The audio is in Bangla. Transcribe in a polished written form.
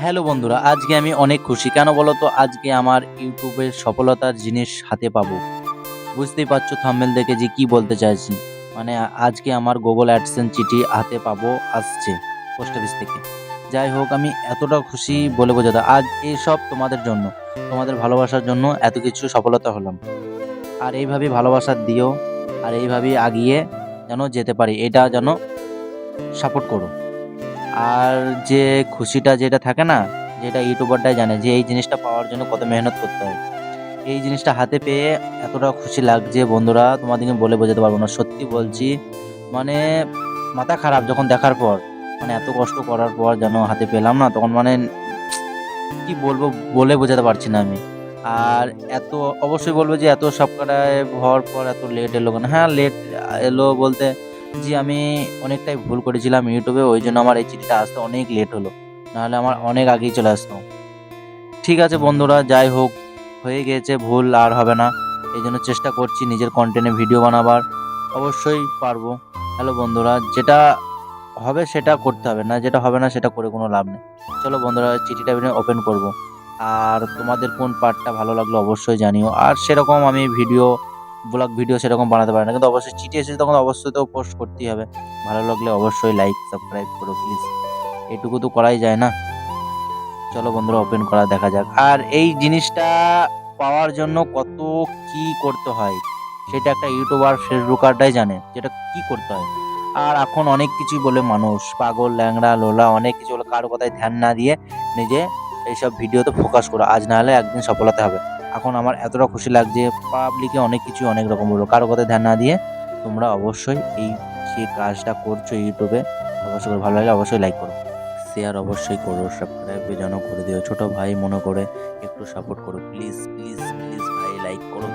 হ্যালো বন্ধুরা, আজকে আমি অনেক খুশি। কেন বলো তো? আজকে আমার ইউটিউবের সফলতার জিনিস হাতে পাবো। বুঝতেই পারছো থাম্বনেল দেখে যে কি বলতে চাইছি। মানে আজকে আমার গুগল অ্যাডসেন্স চিঠি হাতে পাবো, আসছে পোস্ট অফিস থেকে। যাই হোক, আমি এতটা খুশি বলে বোঝাতে, আজ এসব তোমাদের জন্য, তোমাদের ভালোবাসার জন্য এত কিছু সফলতা হলাম। আর এইভাবেই ভালোবাসা দিও, আর এইভাবেই আগিয়ে যেন যেতে পারি, এটা যেন সাপোর্ট করো। আর যে খুশিটা যেটা থাকে না, যেটা ইউটিউবারটাই জানে যে এই জিনিসটা পাওয়ার জন্য কত মেহনত করতে হয়। এই জিনিসটা হাতে পেয়ে এতটা খুশি লাগছে বন্ধুরা, তোমাদেরকে বলে বোঝাতে পারবো না। সত্যি বলছি, মানে মাথা খারাপ যখন দেখার পর, মানে এত কষ্ট করার পর যেন হাতে পেলাম না, তখন মানে কি বলবো, বলে বোঝাতে পারছি না আমি। আর এত অবশ্যই বলবো যে এত সবকটায় হওয়ার পর এত লেট এলো কেন? হ্যাঁ, লেট এলো বলতে জি, আমি অনেকটাই ভুল করেছিলাম ইউটিউবে, ওই জন্য আমার এই চিঠিটা আসতে অনেক লেট হলো। নাহলে আমার অনেক আগেই চলে আসতো। ঠিক আছে বন্ধুরা, যাই হোক, হয়ে গিয়েছে, ভুল আর হবে না। এই জন্য চেষ্টা করছি নিজের কন্টেন্টে ভিডিও বানাবার, অবশ্যই পারবো। হ্যালো বন্ধুরা, যেটা হবে সেটা করতে হবে, না যেটা হবে না সেটা করে কোনো লাভ নেই। চলো বন্ধুরা, চিঠিটা ওপেন করব। আর তোমাদের কোন পার্টটা ভালো লাগলো অবশ্যই জানিও। আর সেরকম আমি ব্লগ ভিডিও সেরকম বানাতে পারি না, কিন্তু অবশ্যই চিঠি এসেছে তখন অবশ্যই তো পোস্ট করতেই হবে। ভালো লাগলে অবশ্যই লাইক সাবস্ক্রাইব করো প্লিজ, এটুকু তো করাই যায় না। চলো বন্ধুরা, ওপেন করা দেখা যাক। আর এই জিনিসটা পাওয়ার জন্য কত কি করতে হয় সেটা একটা ইউটিউবার ফেসবুকারটাই জানে, যেটা কি করতে হয়। আর এখন অনেক কিছুই বলে মানুষ, পাগল ল্যাংড়া লোলা অনেক কিছু বলে, কারো কথায় ধ্যান না দিয়ে নিজে এইসব ভিডিওতে ফোকাস করো, আজ না হলে একদিন সফলতা হবে। এখন আমার এতটা খুশি লাগছে, পাবলিকে অনেক কিছু অনেক রকম বলো, কারো কথায় ধ্যান না দিয়ে তোমরা অবশ্যই এই যে কাজটা করছো ইউটিউবে, অবশ্যই করে ভালো লাগলে অবশ্যই লাইক করো, শেয়ার অবশ্যই করো, সাবস্ক্রাইব যেন করে দিও। ছোট ভাই মনে করে একটু সাপোর্ট করো প্লিজ প্লিজ প্লিজ ভাই, লাইক করো।